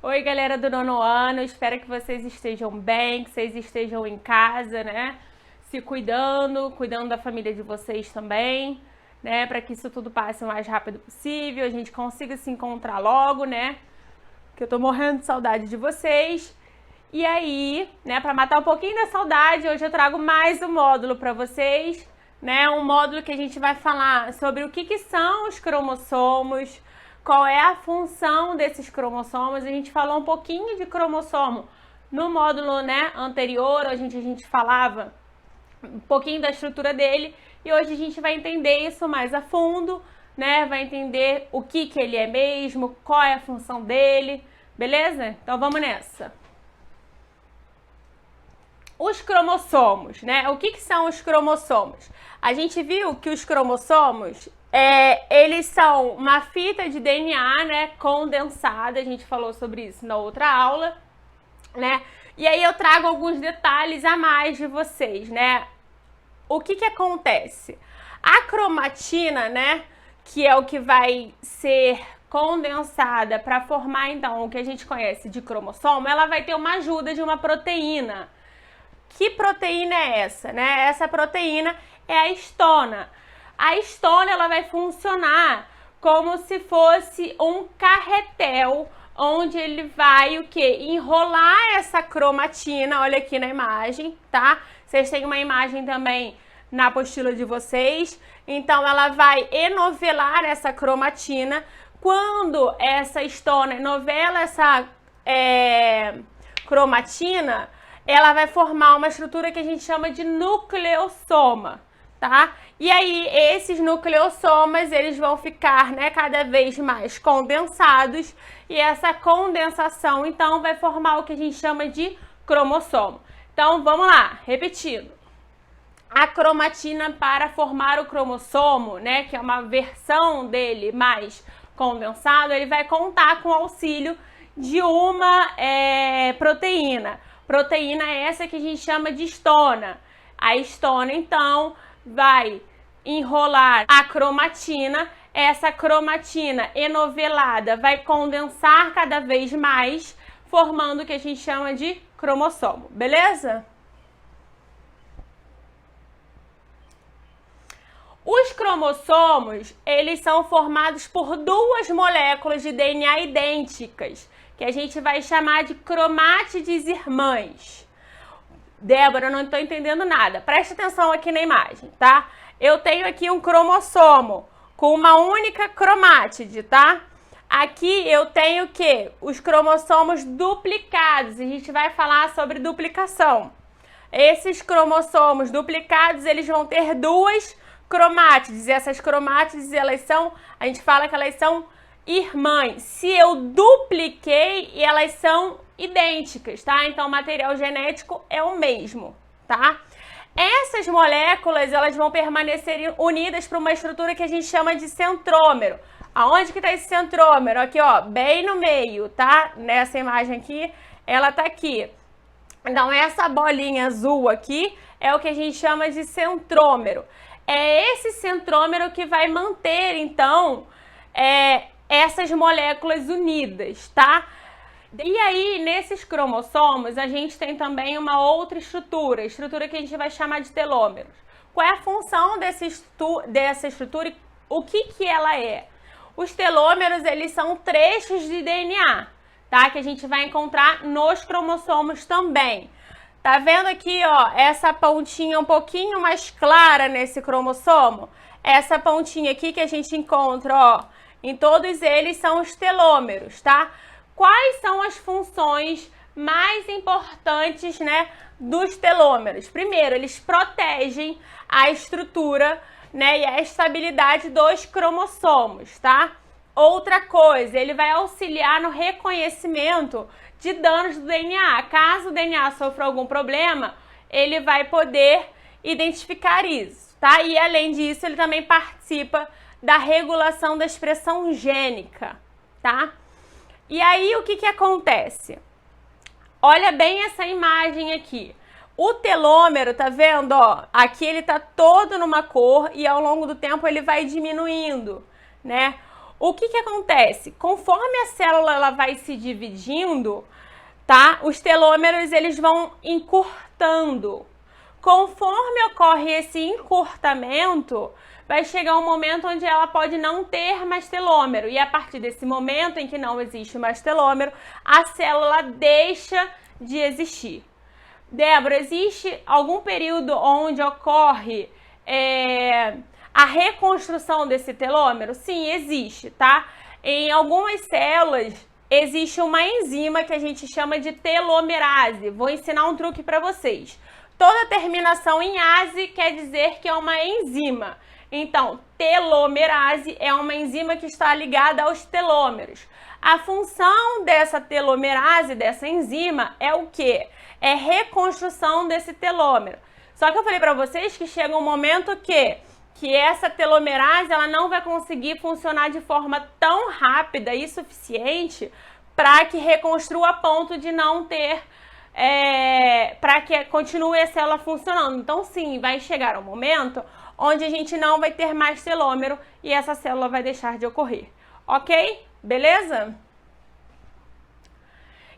Oi, galera do nono ano, espero que vocês estejam bem, que vocês estejam em casa, né? Se cuidando da família de vocês também, né? Para que isso tudo passe o mais rápido possível, a gente consiga se encontrar logo, né? Que eu tô morrendo de saudade de vocês. E aí, né, para matar um pouquinho da saudade, hoje eu trago mais um módulo para vocês, né? Um módulo que a gente vai falar sobre o que são os cromossomos, qual é a função desses cromossomos. A gente falou um pouquinho de cromossomo no módulo, né, anterior, onde a gente falava um pouquinho da estrutura dele, e hoje a gente vai entender isso mais a fundo, né? Vai entender o que ele é mesmo, qual é a função dele, beleza? Então vamos nessa. Os cromossomos, né? O que são os cromossomos? A gente viu que os cromossomos, eles são uma fita de DNA, né, condensada. A gente falou sobre isso na outra aula, né? E aí eu trago alguns detalhes a mais de vocês, né? O que acontece? A cromatina, né, que é o que vai ser condensada para formar, então, o que a gente conhece de cromossomo, ela vai ter uma ajuda de uma proteína. Que proteína é essa, né? Essa proteína é a histona. A histona, ela vai funcionar como se fosse um carretel, onde ele vai o quê? Enrolar essa cromatina, olha aqui na imagem, tá? Vocês têm uma imagem também na apostila de vocês. Então, ela vai enovelar essa cromatina. Quando essa histona enovela essa cromatina, ela vai formar uma estrutura que a gente chama de nucleossoma, tá? E aí, esses nucleossomas, eles vão ficar, né, cada vez mais condensados, e essa condensação, então, vai formar o que a gente chama de cromossomo. Então, vamos lá, repetindo. A cromatina, para formar o cromossomo, né, que é uma versão dele mais condensado, ele vai contar com o auxílio de uma proteína. Proteína essa que a gente chama de histona. A histona, então, vai enrolar a cromatina. Essa cromatina enovelada vai condensar cada vez mais, formando o que a gente chama de cromossomo. Beleza? Os cromossomos, eles são formados por duas moléculas de DNA idênticas, que a gente vai chamar de cromátides irmãs. Débora, eu não estou entendendo nada. Presta atenção aqui na imagem, tá? Eu tenho aqui um cromossomo com uma única cromátide, tá? Aqui eu tenho o quê? Os cromossomos duplicados. A gente vai falar sobre duplicação. Esses cromossomos duplicados, eles vão ter duas cromátides. E essas cromátides, a gente fala que elas são irmãs. Se eu dupliquei, elas são idênticas, tá? Então, o material genético é o mesmo, tá? Essas moléculas, elas vão permanecer unidas para uma estrutura que a gente chama de centrômero. Aonde que tá esse centrômero? Aqui, ó, bem no meio, tá? Nessa imagem aqui, ela tá aqui. Então, essa bolinha azul aqui é o que a gente chama de centrômero. É esse centrômero que vai manter, então, essas moléculas unidas, tá? E aí, nesses cromossomos, a gente tem também uma outra estrutura, estrutura que a gente vai chamar de telômeros. Qual é a função dessa estrutura e o que ela é? Os telômeros, eles são trechos de DNA, tá? Que a gente vai encontrar nos cromossomos também. Tá vendo aqui, ó, essa pontinha um pouquinho mais clara nesse cromossomo? Essa pontinha aqui que a gente encontra, ó, em todos eles são os telômeros, tá? Quais são as funções mais importantes, né, dos telômeros? Primeiro, eles protegem a estrutura, né, e a estabilidade dos cromossomos, tá? Outra coisa, ele vai auxiliar no reconhecimento de danos do DNA. Caso o DNA sofra algum problema, ele vai poder identificar isso, tá? E além disso, ele também participa da regulação da expressão gênica, tá? E aí, o que acontece? Olha bem essa imagem aqui. O telômero, tá vendo, ó? Aqui ele tá todo numa cor e ao longo do tempo ele vai diminuindo, né? O que acontece? Conforme a célula ela vai se dividindo, tá? Os telômeros eles vão encurtando. Conforme ocorre esse encurtamento, vai chegar um momento onde ela pode não ter mais telômero. E a partir desse momento em que não existe mais telômero, a célula deixa de existir. Débora, existe algum período onde ocorre a reconstrução desse telômero? Sim, existe, tá? Em algumas células existe uma enzima que a gente chama de telomerase. Vou ensinar um truque para vocês. Toda terminação em ase quer dizer que é uma enzima. Então, telomerase é uma enzima que está ligada aos telômeros. A função dessa telomerase, dessa enzima, é o quê? É reconstrução desse telômero. Só que eu falei para vocês que chega um momento que essa telomerase ela não vai conseguir funcionar de forma tão rápida e suficiente para que reconstrua a ponto de não ter, para que continue a célula funcionando. Então, sim, vai chegar um momento onde a gente não vai ter mais telômero e essa célula vai deixar de ocorrer. Ok? Beleza?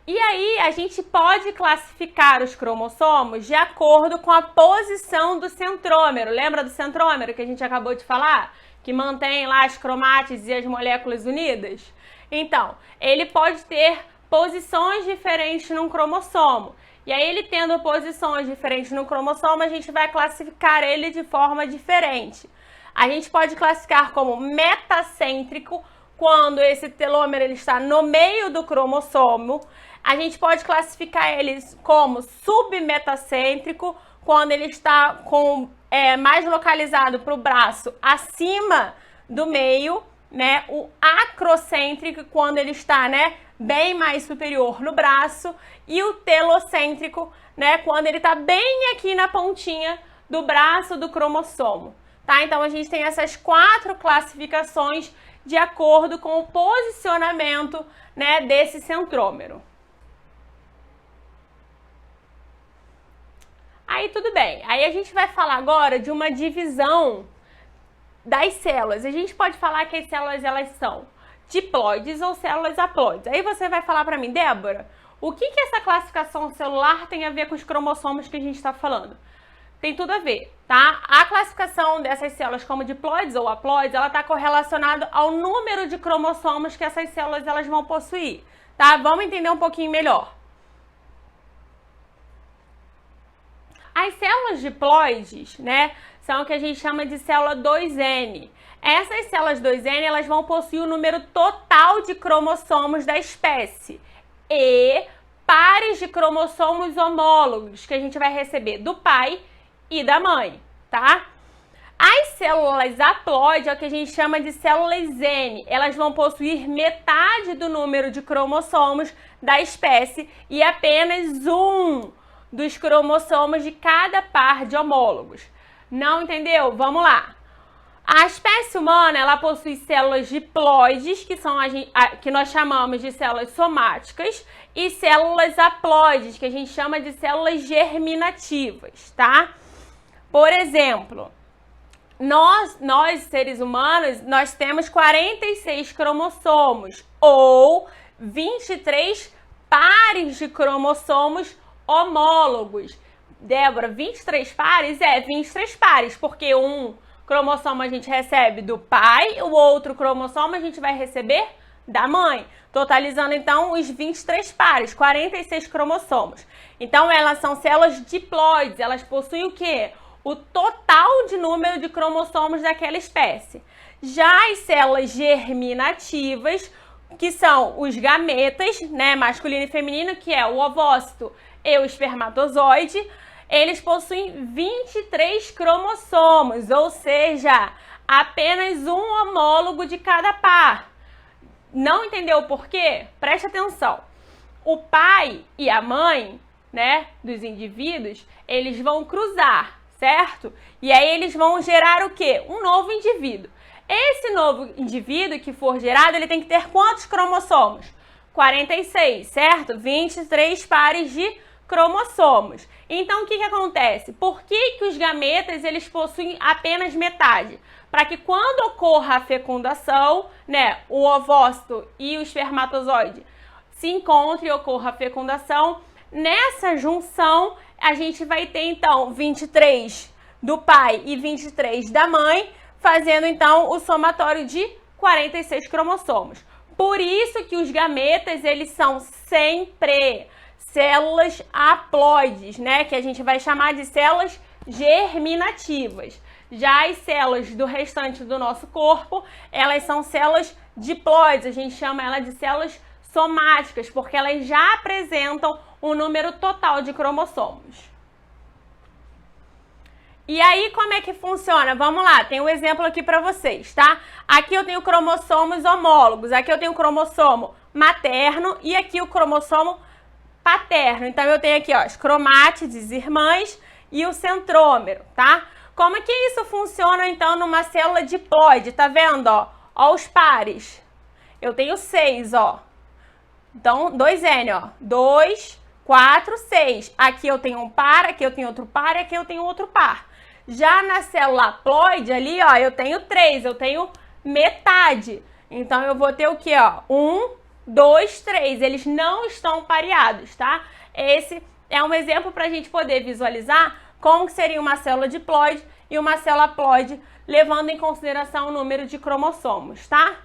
E aí, a gente pode classificar os cromossomos de acordo com a posição do centrômero. Lembra do centrômero que a gente acabou de falar? Que mantém lá as cromátides e as moléculas unidas? Então, ele pode ter posições diferentes num cromossomo. E aí, ele tendo posições diferentes no cromossomo, a gente vai classificar ele de forma diferente. A gente pode classificar como metacêntrico, quando esse telômero ele está no meio do cromossomo. A gente pode classificar eles como submetacêntrico, quando ele está mais localizado para o braço acima do meio, né? O acrocêntrico, quando ele está, bem mais superior no braço. E o telocêntrico, quando ele está bem aqui na pontinha do braço do cromossomo. Tá? Então, a gente tem essas 4 classificações de acordo com o posicionamento, desse centrômero. Aí tudo bem, aí a gente vai falar agora de uma divisão das células. A gente pode falar que as células elas são diploides ou células haploides. Aí você vai falar para mim, Débora, o que essa classificação celular tem a ver com os cromossomos que a gente está falando? Tem tudo a ver, tá? A classificação dessas células como diploides ou haploides, ela está correlacionada ao número de cromossomos que essas células elas vão possuir, tá? Vamos entender um pouquinho melhor. As células diploides, são o que a gente chama de célula 2N. Essas células 2N, elas vão possuir o número total de cromossomos da espécie e pares de cromossomos homólogos que a gente vai receber do pai e da mãe, tá? As células haploides é o que a gente chama de células N. Elas vão possuir metade do número de cromossomos da espécie e apenas um dos cromossomos de cada par de homólogos. Não entendeu? Vamos lá. A espécie humana, ela possui células diploides, que são que nós chamamos de células somáticas, e células haploides, que a gente chama de células germinativas, tá? Por exemplo, nós seres humanos, nós temos 46 cromossomos, ou 23 pares de cromossomos homólogos. Débora, 23 pares? 23 pares, porque um cromossomo a gente recebe do pai, o outro cromossomo a gente vai receber da mãe, totalizando então os 23 pares, 46 cromossomos. Então elas são células diploides, elas possuem o quê? O total de número de cromossomos daquela espécie. Já as células germinativas, que são os gametas, masculino e feminino, que é o ovócito e o espermatozoide, eles possuem 23 cromossomos, ou seja, apenas um homólogo de cada par. Não entendeu por quê? Preste atenção. O pai e a mãe, dos indivíduos, eles vão cruzar, certo? E aí eles vão gerar o quê? Um novo indivíduo. Esse novo indivíduo que for gerado, ele tem que ter quantos cromossomos? 46, certo? 23 pares de cromossomos. Então, o que acontece? Por que os gametas eles possuem apenas metade? Para que quando ocorra a fecundação, né, o ovócito e o espermatozoide se encontrem e ocorra a fecundação, nessa junção a gente vai ter então 23 do pai e 23 da mãe, fazendo então o somatório de 46 cromossomos. Por isso que os gametas eles são sempre células haploides, né? Que a gente vai chamar de células germinativas. Já as células do restante do nosso corpo, elas são células diploides, a gente chama ela de células somáticas, porque elas já apresentam um número total de cromossomos. E aí, como é que funciona? Vamos lá, tem um exemplo aqui para vocês, tá? Aqui eu tenho cromossomos homólogos, aqui eu tenho o cromossomo materno e aqui o cromossomo paterno. Então, eu tenho aqui, ó, as cromátides irmãs e o centrômero, tá? Como é que isso funciona, então, numa célula diploide? Tá vendo, ó? Ó os pares. Eu tenho 6, ó. Então, 2N, ó. 2, 4, 6. Aqui eu tenho um par, aqui eu tenho outro par e aqui eu tenho outro par. Já na célula haploide ali, ó, eu tenho 3, eu tenho metade. Então, eu vou ter o quê, ó? 1, 2, 3. Eles não estão pareados, tá? Esse é um exemplo para a gente poder visualizar como que seria uma célula diploide e uma célula haploide, levando em consideração o número de cromossomos, tá?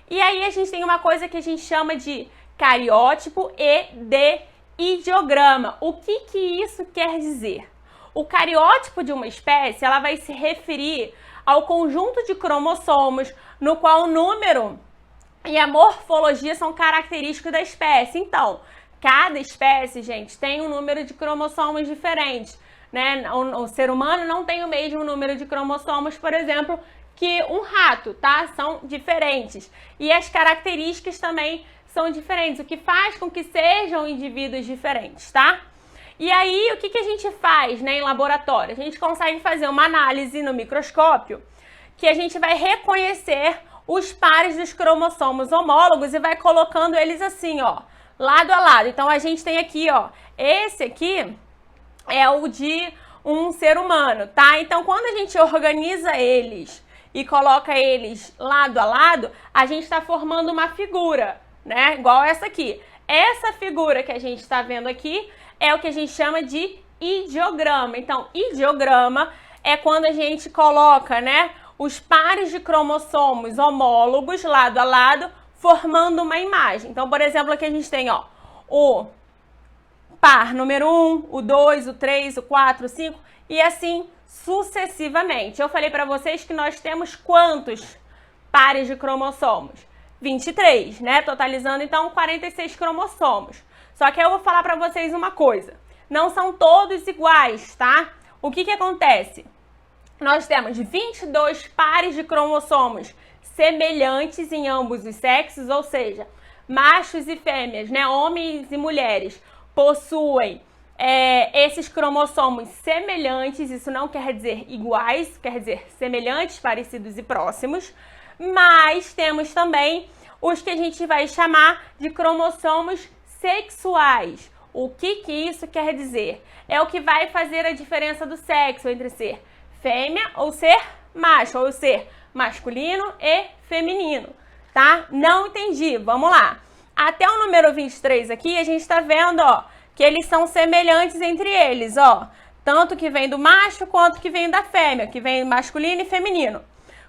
E aí a gente tem uma coisa que a gente chama de cariótipo e de ideograma. O que isso quer dizer? O cariótipo de uma espécie, ela vai se referir ao conjunto de cromossomos no qual o número e a morfologia são característicos da espécie. Então, cada espécie, gente, tem um número de cromossomos diferentes, né? O ser humano não tem o mesmo número de cromossomos, por exemplo, que um rato, tá? São diferentes. E as características também são diferentes, o que faz com que sejam indivíduos diferentes, tá? E aí, o que a gente faz, né, em laboratório? A gente consegue fazer uma análise no microscópio que a gente vai reconhecer os pares dos cromossomos homólogos e vai colocando eles assim, ó, lado a lado. Então, a gente tem aqui, ó, esse aqui é o de um ser humano, tá? Então, quando a gente organiza eles e coloca eles lado a lado, a gente está formando uma figura, né? Igual essa aqui. Essa figura que a gente está vendo aqui é o que a gente chama de ideograma. Então, ideograma é quando a gente coloca, né, os pares de cromossomos homólogos lado a lado, formando uma imagem. Então, por exemplo, aqui a gente tem, ó, o par número 1, o 2, o 3, o 4, o 5 e assim sucessivamente. Eu falei para vocês que nós temos quantos pares de cromossomos? 23, né? Totalizando, então, 46 cromossomos. Só que eu vou falar para vocês uma coisa. Não são todos iguais, tá? O que acontece? Nós temos 22 pares de cromossomos semelhantes em ambos os sexos, ou seja, machos e fêmeas, né? Homens e mulheres possuem esses cromossomos semelhantes. Isso não quer dizer iguais, quer dizer semelhantes, parecidos e próximos. Mas temos também os que a gente vai chamar de cromossomos sexuais. O que isso quer dizer? É o que vai fazer a diferença do sexo entre ser fêmea ou ser macho, ou ser masculino e feminino, tá? Não entendi, vamos lá. Até o número 23 aqui, a gente tá vendo, ó, que eles são semelhantes entre eles, ó. Tanto que vem do macho quanto que vem da fêmea, que vem masculino e feminino.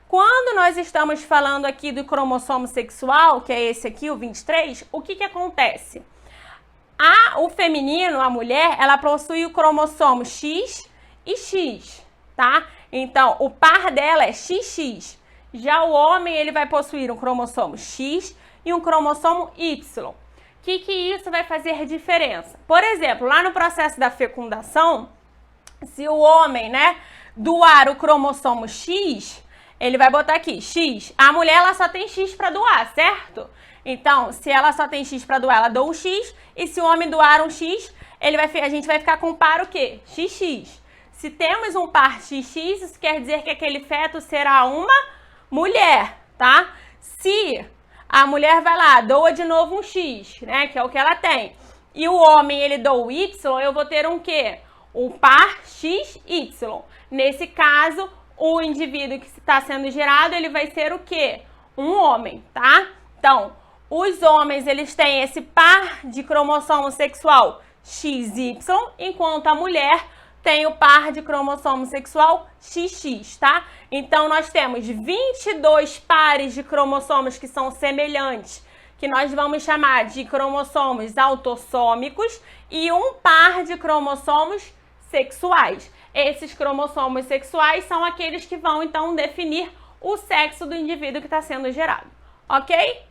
Quando nós estamos falando aqui do cromossomo sexual, que é esse aqui, o 23, o que acontece? O feminino, a mulher, ela possui o cromossomo X e X, tá? Então, o par dela é XX. Já o homem, ele vai possuir um cromossomo X e um cromossomo Y. O que isso vai fazer diferença? Por exemplo, lá no processo da fecundação, se o homem, né, doar o cromossomo X, ele vai botar aqui, X. A mulher, ela só tem X para doar, certo? Então, se ela só tem X para doar, ela doa um X. E se o homem doar um X, a gente vai ficar com um par o quê? XX. Se temos um par XX, isso quer dizer que aquele feto será uma mulher, tá? Se a mulher vai lá, doa de novo um X, né? Que é o que ela tem. e o homem ele doa o Y, eu vou ter um quê? Um par XY. Nesse caso, o indivíduo que está sendo gerado, ele vai ser o quê? Um homem, tá? Então, os homens, eles têm esse par de cromossomo sexual XY, enquanto a mulher tem o par de cromossomo sexual XX, tá? Então, nós temos 22 pares de cromossomos que são semelhantes, que nós vamos chamar de cromossomos autossômicos, e um par de cromossomos sexuais. Esses cromossomos sexuais são aqueles que vão, então, definir o sexo do indivíduo que está sendo gerado, ok?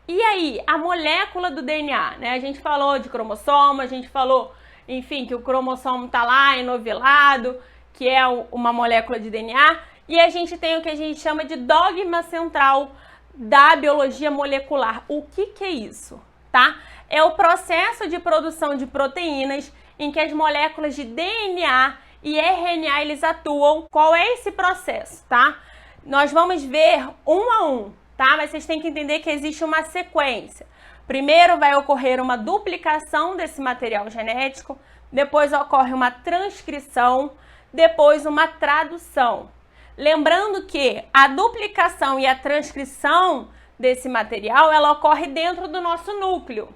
E aí, a molécula do DNA, né? A gente falou de cromossomo, a gente falou, enfim, que o cromossomo está lá enovelado, que é uma molécula de DNA, e a gente tem o que a gente chama de dogma central da biologia molecular. O que é isso, tá? É o processo de produção de proteínas em que as moléculas de DNA e RNA eles atuam. Qual é esse processo, tá? Nós vamos ver um a um, tá? Mas vocês têm que entender que existe uma sequência. Primeiro vai ocorrer uma duplicação desse material genético, depois ocorre uma transcrição, depois uma tradução. Lembrando que a duplicação e a transcrição desse material, ela ocorre dentro do nosso núcleo,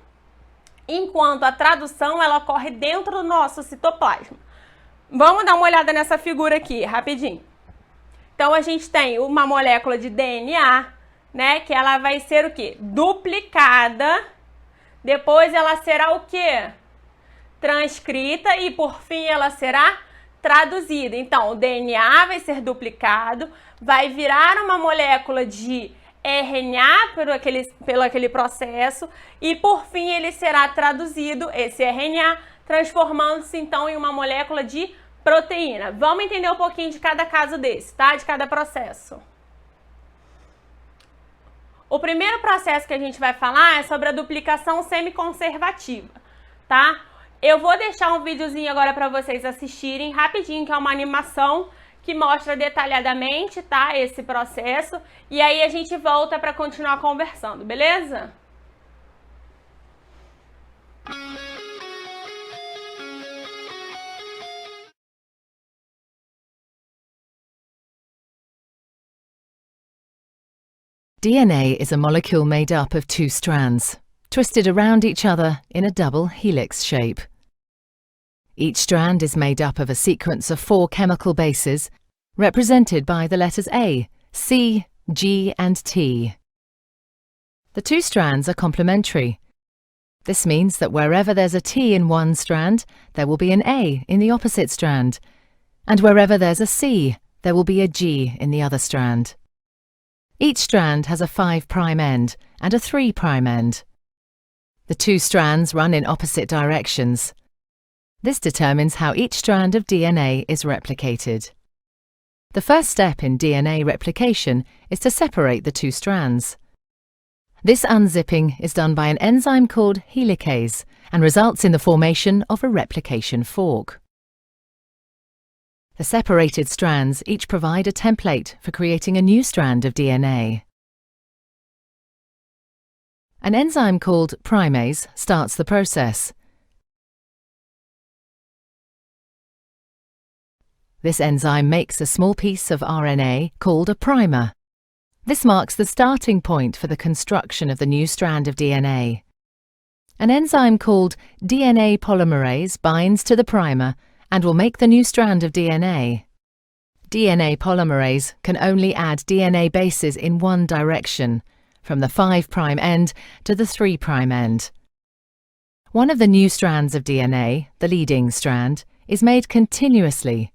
enquanto a tradução, ela ocorre dentro do nosso citoplasma. Vamos dar uma olhada nessa figura aqui, rapidinho. Então, a gente tem uma molécula de DNA, né, que ela vai ser o quê? Duplicada, depois ela será o quê? Transcrita e, por fim, ela será traduzida. Então, o DNA vai ser duplicado, vai virar uma molécula de RNA pelo aquele processo e, por fim, ele será traduzido, esse RNA, transformando-se, então, em uma molécula de proteína. Vamos entender um pouquinho de cada caso desse, tá? De cada processo. O primeiro processo que a gente vai falar é sobre a duplicação semiconservativa, tá? Eu vou deixar um videozinho agora para vocês assistirem rapidinho, que é uma animação que mostra detalhadamente, tá, esse processo. E aí a gente volta para continuar conversando, beleza? DNA is a molecule made up of two strands, twisted around each other in a double helix shape. Each strand is made up of a sequence of 4 chemical bases, represented by the letters A, C, G and T. The two strands are complementary. This means that wherever there's a T in one strand, there will be an A in the opposite strand, and wherever there's a C, there will be a G in the other strand. Each strand has a 5' end and a 3' end. The two strands run in opposite directions. This determines how each strand of DNA is replicated. The first step in DNA replication is to separate the two strands. This unzipping is done by an enzyme called helicase and results in the formation of a replication fork. The separated strands each provide a template for creating a new strand of DNA. An enzyme called primase starts the process. This enzyme makes a small piece of RNA called a primer. This marks the starting point for the construction of the new strand of DNA. An enzyme called DNA polymerase binds to the primer and will make the new strand of DNA. DNA polymerase can only add DNA bases in one direction, from the 5' end to the 3' end. One of the new strands of DNA, the leading strand, is made continuously,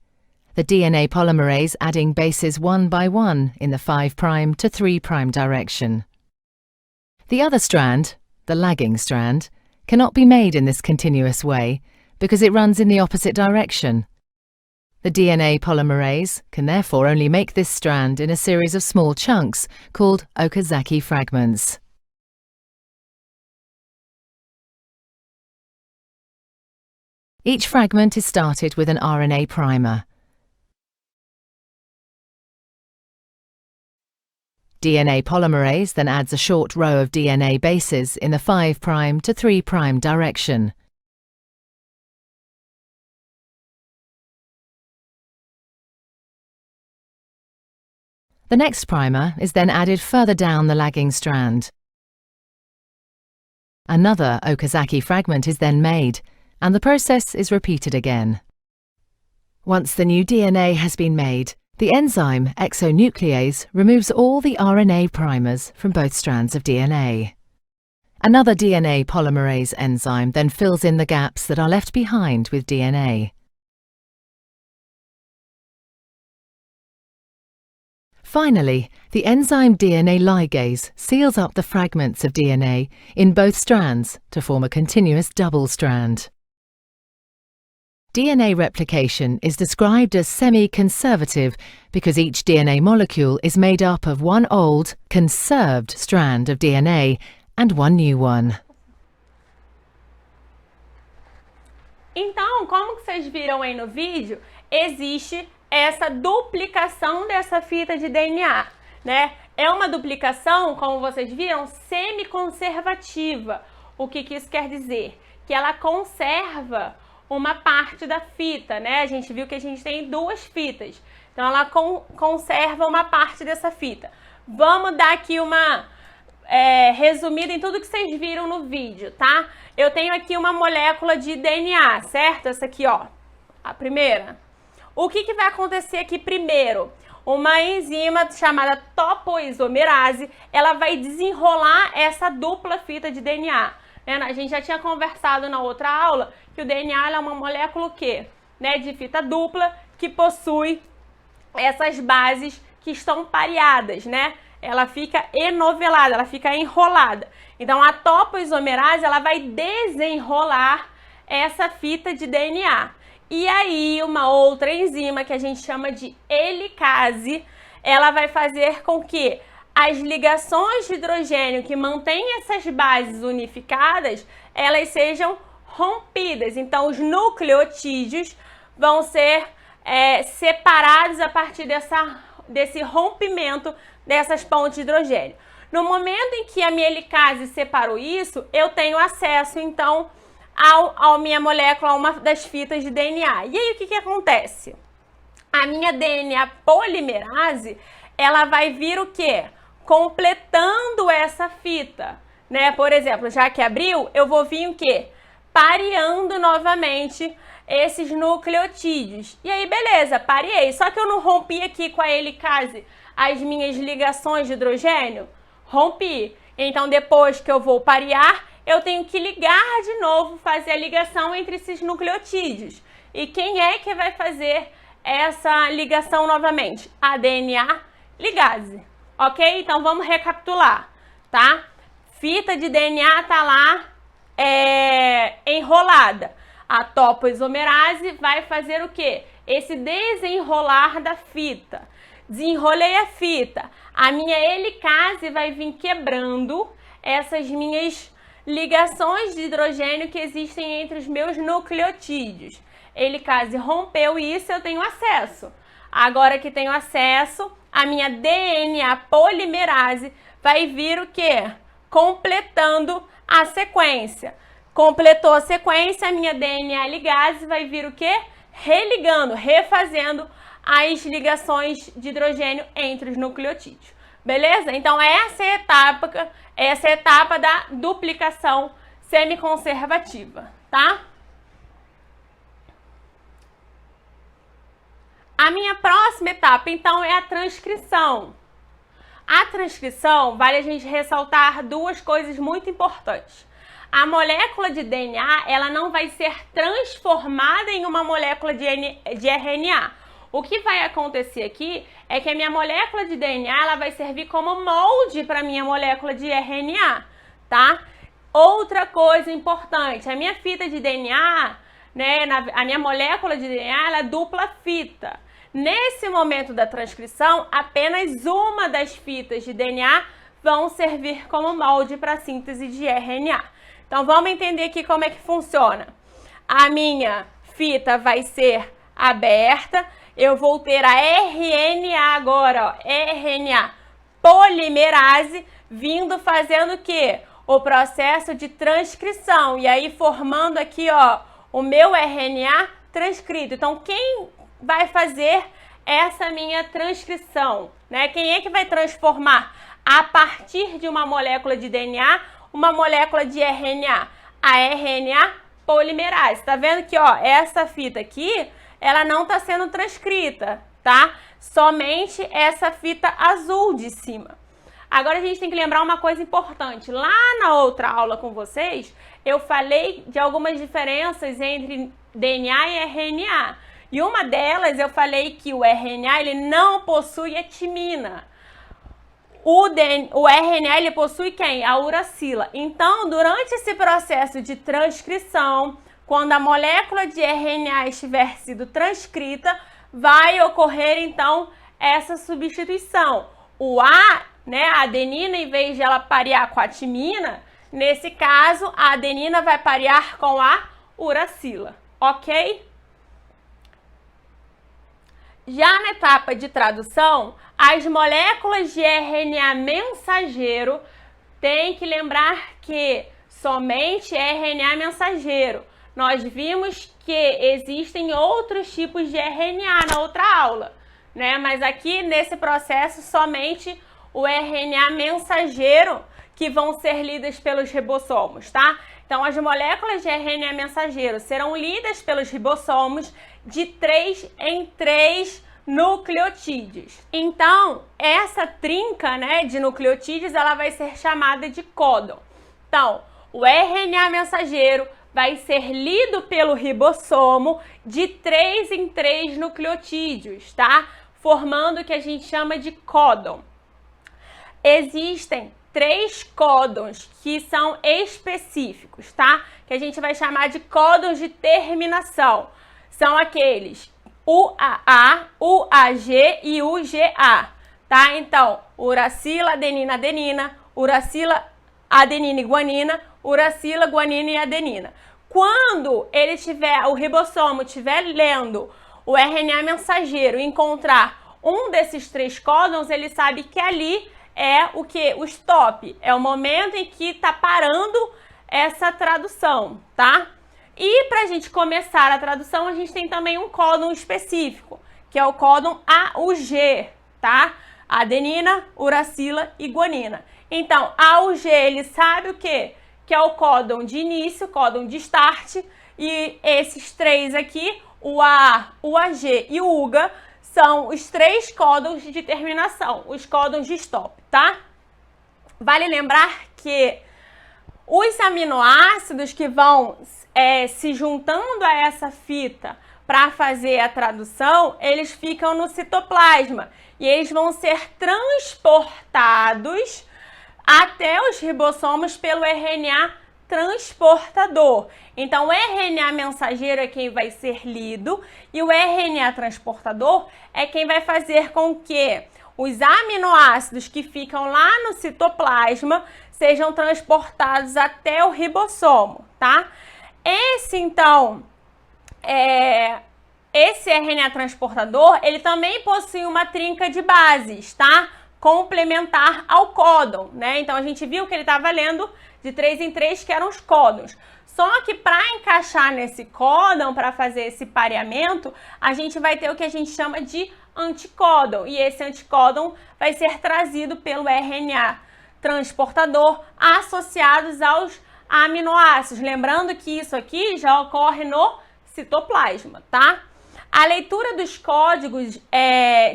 the DNA polymerase adding bases one by one in the 5' to 3' direction. The other strand, the lagging strand, cannot be made in this continuous way because it runs in the opposite direction. The DNA polymerase can therefore only make this strand in a series of small chunks called Okazaki fragments. Each fragment is started with an RNA primer. DNA polymerase then adds a short row of DNA bases in the 5' to 3' direction. The next primer is then added further down the lagging strand. Another Okazaki fragment is then made, and the process is repeated again. Once the new DNA has been made, the enzyme exonuclease removes all the RNA primers from both strands of DNA. Another DNA polymerase enzyme then fills in the gaps that are left behind with DNA. Finally, the enzyme DNA ligase seals up the fragments of DNA in both strands to form a continuous double strand. DNA replication is described as semi-conservative because each DNA molecule is made up of one old, conserved strand of DNA and one new one. Então, como que vocês viram aí no vídeo, existe essa duplicação dessa fita de DNA, né? É uma duplicação, como vocês viram, semi-conservativa. O que isso quer dizer? Que ela conserva uma parte da fita, né? A gente viu que a gente tem duas fitas. Então, ela conserva uma parte dessa fita. Vamos dar aqui uma resumida em tudo que vocês viram no vídeo, tá? Eu tenho aqui uma molécula de DNA, certo? Essa aqui, ó, a primeira. O que vai acontecer aqui primeiro? Uma enzima chamada topoisomerase, ela vai desenrolar essa dupla fita de DNA. A gente já tinha conversado na outra aula que o DNA é uma molécula de fita dupla que possui essas bases que estão pareadas, né? Ela fica enovelada, ela fica enrolada. Então a topoisomerase ela vai desenrolar essa fita de DNA. E aí uma outra enzima que a gente chama de helicase, ela vai fazer com que as ligações de hidrogênio que mantêm essas bases unificadas, elas sejam rompidas. Então, os nucleotídeos vão ser separados a partir desse rompimento dessas pontes de hidrogênio. No momento em que a minha helicase separou isso, eu tenho acesso, então, a minha molécula, a uma das fitas de DNA. E aí, o que acontece? A minha DNA polimerase, ela vai vir o quê? Completando essa fita, né? Por exemplo, já que abriu, eu vou vir o quê? Pareando novamente esses nucleotídeos. E aí, beleza, pareei. Só que eu não rompi aqui com a helicase as minhas ligações de hidrogênio? Rompi. Então, depois que eu vou parear, eu tenho que ligar de novo, fazer a ligação entre esses nucleotídeos. E quem é que vai fazer essa ligação novamente? A DNA ligase. Ok? Então, vamos recapitular, tá? Fita de DNA tá lá enrolada. A topoisomerase vai fazer o quê? Esse desenrolar da fita. Desenrolei a fita. A minha helicase vai vir quebrando essas minhas ligações de hidrogênio que existem entre os meus nucleotídeos. Helicase rompeu isso, eu tenho acesso. Agora que tenho acesso, a minha DNA polimerase vai vir o quê? Completando a sequência. Completou a sequência, a minha DNA ligase vai vir o quê? Religando, refazendo as ligações de hidrogênio entre os nucleotídeos. Beleza? Então, essa é a etapa da duplicação semiconservativa, tá? A minha próxima etapa, então, é a transcrição. A transcrição, vale a gente ressaltar duas coisas muito importantes. A molécula de DNA, ela não vai ser transformada em uma molécula de RNA. O que vai acontecer aqui é que a minha molécula de DNA, ela vai servir como molde para a minha molécula de RNA, tá? Outra coisa importante, a minha fita de DNA, né, a minha molécula de DNA, ela é dupla fita. Nesse momento da transcrição, apenas uma das fitas de DNA vão servir como molde para a síntese de RNA. Então, vamos entender aqui como é que funciona. A minha fita vai ser aberta, eu vou ter a RNA agora, ó, RNA polimerase, vindo fazendo o quê? O processo de transcrição. E aí formando aqui, ó, o meu RNA transcrito. Então, quem vai fazer essa minha transcrição, né? Quem é que vai transformar a partir de uma molécula de DNA, uma molécula de RNA? A RNA polimerase. Tá vendo que, ó, essa fita aqui, ela não está sendo transcrita, tá? Somente essa fita azul de cima. Agora a gente tem que lembrar uma coisa importante. Lá na outra aula com vocês, eu falei de algumas diferenças entre DNA e RNA. E uma delas eu falei que o RNA ele não possui a timina. O RNA ele possui quem? A uracila. Então, durante esse processo de transcrição, quando a molécula de RNA estiver sido transcrita, vai ocorrer então essa substituição. O A, né, a adenina, em vez de ela parear com a timina, nesse caso a adenina vai parear com a uracila, ok? Já na etapa de tradução, as moléculas de RNA mensageiro tem que lembrar que somente RNA mensageiro. Nós vimos que existem outros tipos de RNA na outra aula, né? Mas aqui nesse processo somente o RNA mensageiro que vão ser lidas pelos ribossomos, tá? Então as moléculas de RNA mensageiro serão lidas pelos ribossomos de 3 em 3 nucleotídeos. Então, essa trinca, né, de nucleotídeos, ela vai ser chamada de códon. Então, o RNA mensageiro vai ser lido pelo ribossomo de 3 em 3 nucleotídeos, tá? Formando o que a gente chama de códon. Existem 3 códons que são específicos, tá? Que a gente vai chamar de códons de terminação. São aqueles UAA, UAG e UGA, tá? Então, uracila, adenina, adenina, uracila, adenina e guanina, uracila, guanina e adenina. Quando o ribossomo estiver lendo o RNA mensageiro e encontrar um desses 3 códons, ele sabe que ali é o que? O stop. É o momento em que está parando essa tradução, tá? E para a gente começar a tradução, a gente tem também um códon específico, que é o códon AUG, tá? Adenina, uracila e guanina. Então, AUG, ele sabe o quê? Que é o códon de início, códon de start, e esses 3 aqui, o AA, o AG e o UGA, são os 3 códons de terminação, os códons de stop, tá? Vale lembrar que os aminoácidos que vão se juntando a essa fita para fazer a tradução, eles ficam no citoplasma e eles vão ser transportados até os ribossomos pelo RNA transportador. Então, o RNA mensageiro é quem vai ser lido e o RNA transportador é quem vai fazer com que os aminoácidos que ficam lá no citoplasma sejam transportados até o ribossomo, tá? Esse RNA transportador, ele também possui uma trinca de bases, tá? Complementar ao códon, né? Então, a gente viu que ele estava lendo de 3 em 3, que eram os códons. Só que para encaixar nesse códon, para fazer esse pareamento, a gente vai ter o que a gente chama de anticódon. E esse anticódon vai ser trazido pelo RNA transportador associados aos aminoácidos. Lembrando que isso aqui já ocorre no citoplasma, tá? A leitura dos códigos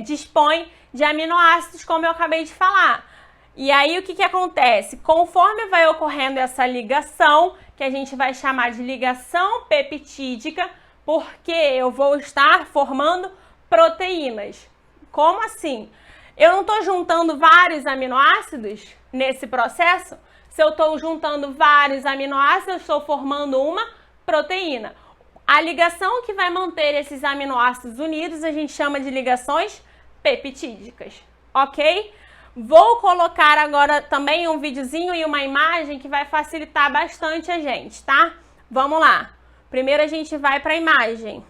dispõe de aminoácidos, como eu acabei de falar. E aí, o que acontece? Conforme vai ocorrendo essa ligação, que a gente vai chamar de ligação peptídica, porque eu vou estar formando proteínas. Como assim? Eu não estou juntando vários aminoácidos nesse processo? Se eu estou juntando vários aminoácidos, eu estou formando uma proteína. A ligação que vai manter esses aminoácidos unidos, a gente chama de ligações peptídicas, ok? Vou colocar agora também um videozinho e uma imagem que vai facilitar bastante a gente, tá? Vamos lá. Primeiro a gente vai para a imagem.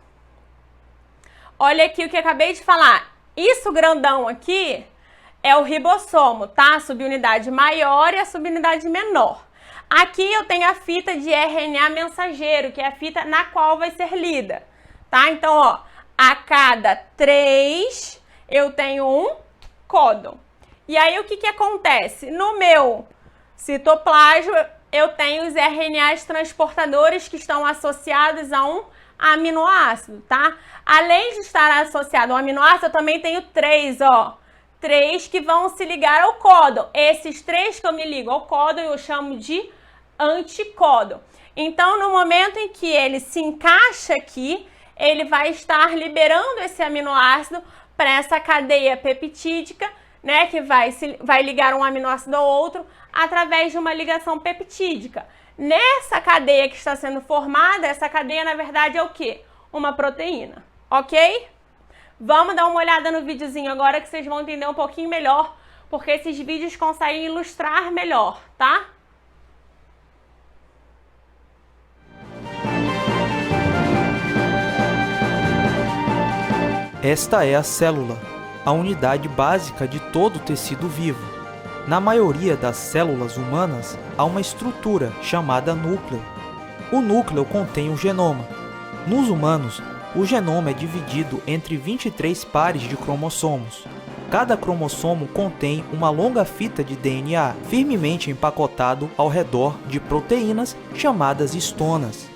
Olha aqui o que eu acabei de falar. Isso grandão aqui é o ribossomo, tá? A subunidade maior e a subunidade menor. Aqui eu tenho a fita de RNA mensageiro, que é a fita na qual vai ser lida, tá? Então, ó, a cada 3 eu tenho um códon. E aí, o que que acontece? No meu citoplasma, eu tenho os RNAs transportadores que estão associados a um aminoácido, tá? Além de estar associado a um aminoácido, eu também tenho 3, ó. 3 que vão se ligar ao códon. Esses 3 que eu me ligo ao códon, eu chamo de anticódon. Então, no momento em que ele se encaixa aqui, ele vai estar liberando esse aminoácido para essa cadeia peptídica, né, que vai ligar um aminoácido ao outro através de uma ligação peptídica. Nessa cadeia que está sendo formada, essa cadeia, na verdade, é o quê? Uma proteína, ok? Vamos dar uma olhada no videozinho agora que vocês vão entender um pouquinho melhor, porque esses vídeos conseguem ilustrar melhor, tá? Esta é a célula, a unidade básica de todo tecido vivo. Na maioria das células humanas, há uma estrutura chamada núcleo. O núcleo contém o genoma. Nos humanos, o genoma é dividido entre 23 pares de cromossomos. Cada cromossomo contém uma longa fita de DNA, firmemente empacotado ao redor de proteínas chamadas histonas.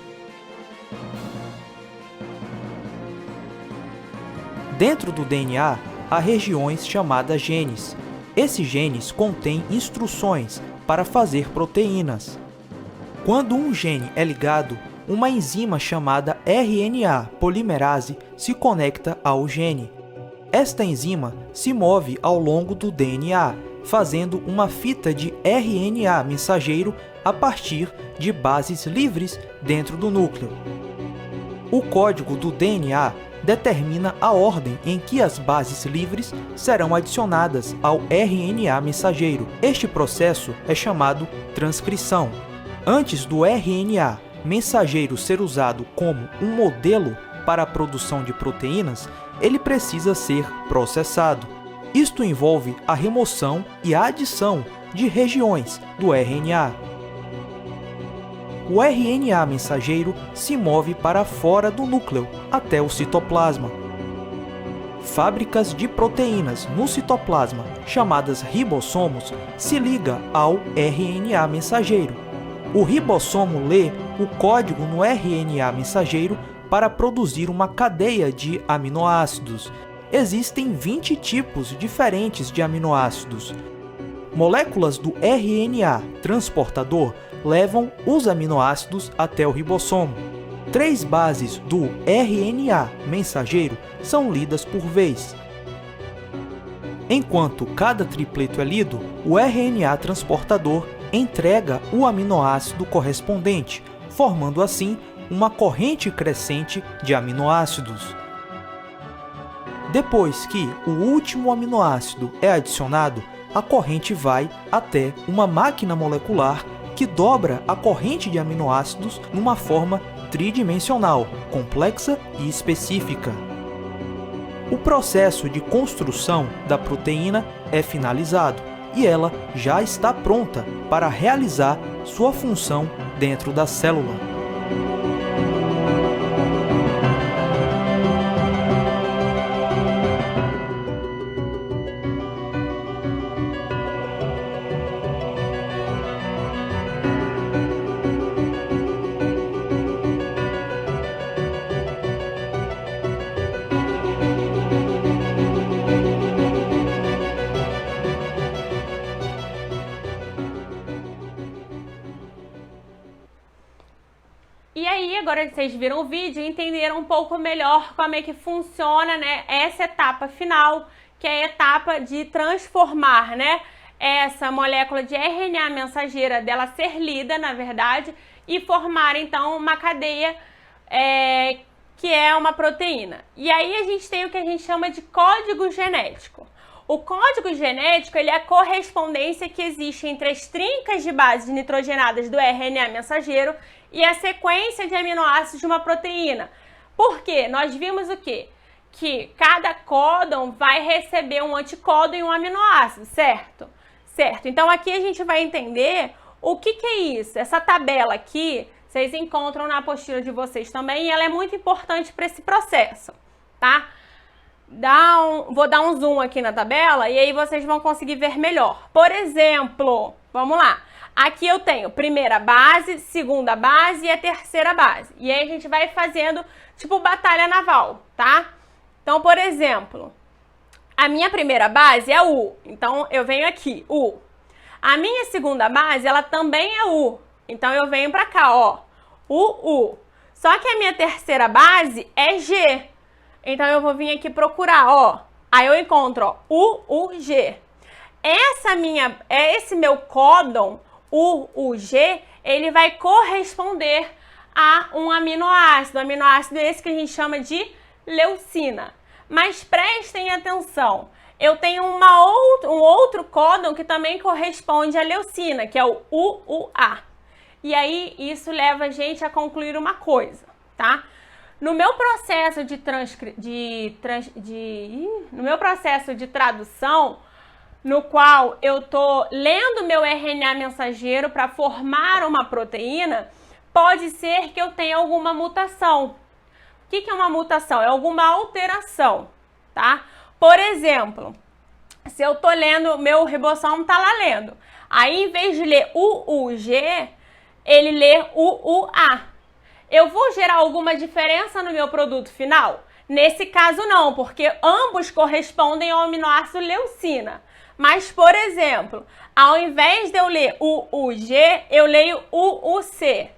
Dentro do DNA, há regiões chamadas genes. Esses genes contêm instruções para fazer proteínas. Quando um gene é ligado, uma enzima chamada RNA polimerase se conecta ao gene. Esta enzima se move ao longo do DNA, fazendo uma fita de RNA mensageiro a partir de bases livres dentro do núcleo. O código do DNA determina a ordem em que as bases livres serão adicionadas ao RNA mensageiro. Este processo é chamado transcrição. Antes do RNA mensageiro ser usado como um modelo para a produção de proteínas, ele precisa ser processado. Isto envolve a remoção e a adição de regiões do RNA. O RNA mensageiro se move para fora do núcleo, até o citoplasma. Fábricas de proteínas no citoplasma, chamadas ribossomos, se ligam ao RNA mensageiro. O ribossomo lê o código no RNA mensageiro para produzir uma cadeia de aminoácidos. Existem 20 tipos diferentes de aminoácidos. Moléculas do RNA transportador levam os aminoácidos até o ribossomo. 3 bases do RNA mensageiro são lidas por vez. Enquanto cada tripleto é lido, o RNA transportador entrega o aminoácido correspondente, formando assim uma corrente crescente de aminoácidos. Depois que o último aminoácido é adicionado, a corrente vai até uma máquina molecular que dobra a corrente de aminoácidos numa forma tridimensional, complexa e específica. O processo de construção da proteína é finalizado e ela já está pronta para realizar sua função dentro da célula. E aí, agora que vocês viram o vídeo, entenderam um pouco melhor como é que funciona, né, essa etapa final, que é a etapa de transformar, né, essa molécula de RNA mensageira dela ser lida, na verdade, e formar, então, uma cadeia que é uma proteína. E aí a gente tem o que a gente chama de código genético. O código genético, ele é a correspondência que existe entre as trincas de bases nitrogenadas do RNA mensageiro e a sequência de aminoácidos de uma proteína. Por quê? Nós vimos o quê? que cada códon vai receber um anticódon e um aminoácido, certo? Certo. Então, aqui a gente vai entender o que é isso. Essa tabela aqui, vocês encontram na apostila de vocês também, e ela é muito importante para esse processo, tá? Vou dar um zoom aqui na tabela e aí vocês vão conseguir ver melhor. Por exemplo, vamos lá. Aqui eu tenho primeira base, segunda base e a terceira base. E aí a gente vai fazendo tipo batalha naval, tá? Então, por exemplo, a minha primeira base é U. Então, eu venho aqui, U. A minha segunda base, ela também é U. Então, eu venho pra cá, ó. U. Só que a minha terceira base é G. Então, eu vou vir aqui procurar, ó. Aí eu encontro, ó, G. Esse meu códon, G, ele vai corresponder a um aminoácido. Aminoácido esse que a gente chama de leucina. Mas prestem atenção, eu tenho um outro códon que também corresponde à leucina, que é o UUA. E aí, isso leva a gente a concluir uma coisa, tá? No meu processo de tradução, no qual eu tô lendo meu RNA mensageiro para formar uma proteína, pode ser que eu tenha alguma mutação. O que é uma mutação? É alguma alteração, tá? Por exemplo, se eu tô lendo, meu ribossomo tá lá lendo. Aí, em vez de ler UUG, ele lê UUA. Eu vou gerar alguma diferença no meu produto final? Nesse caso, não, porque ambos correspondem ao aminoácido leucina. Mas, por exemplo, ao invés de eu ler UUG, eu leio UUC.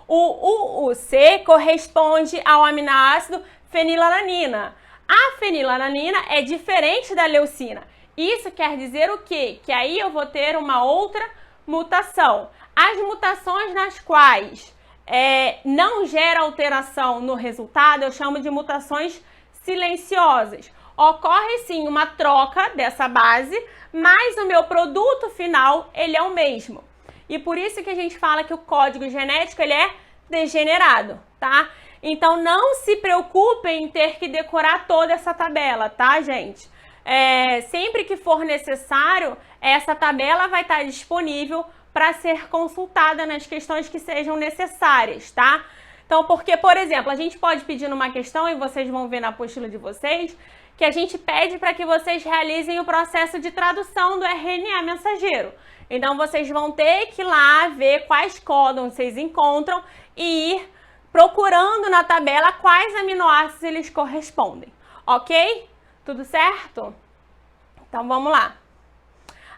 O UUC corresponde ao aminoácido fenilalanina. A fenilalanina é diferente da leucina. Isso quer dizer o quê? Que aí eu vou ter uma outra mutação. As mutações nas quais não gera alteração no resultado, eu chamo de mutações silenciosas. Ocorre sim uma troca dessa base, mas o meu produto final, ele é o mesmo. E por isso que a gente fala que o código genético, ele é degenerado, tá? Então, não se preocupem em ter que decorar toda essa tabela, tá, gente? Sempre que for necessário, essa tabela vai estar disponível para ser consultada nas questões que sejam necessárias, tá? Então, porque, por exemplo, a gente pode pedir numa questão, e vocês vão ver na apostila de vocês, que a gente pede para que vocês realizem o processo de tradução do RNA mensageiro. Então, vocês vão ter que ir lá ver quais códons vocês encontram e ir procurando na tabela quais aminoácidos eles correspondem, ok? Tudo certo? Então, vamos lá.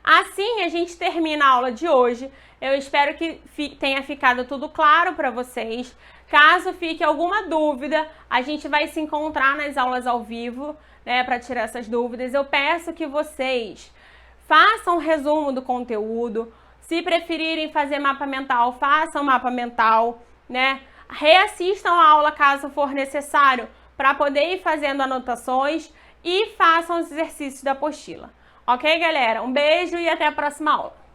Assim, a gente termina a aula de hoje. Eu espero que tenha ficado tudo claro para vocês. Caso fique alguma dúvida, a gente vai se encontrar nas aulas ao vivo, né, para tirar essas dúvidas. Eu peço que vocês façam um resumo do conteúdo. Se preferirem fazer mapa mental, façam mapa mental, né? Reassistam a aula caso for necessário para poder ir fazendo anotações e façam os exercícios da apostila. Ok, galera? Um beijo e até a próxima aula.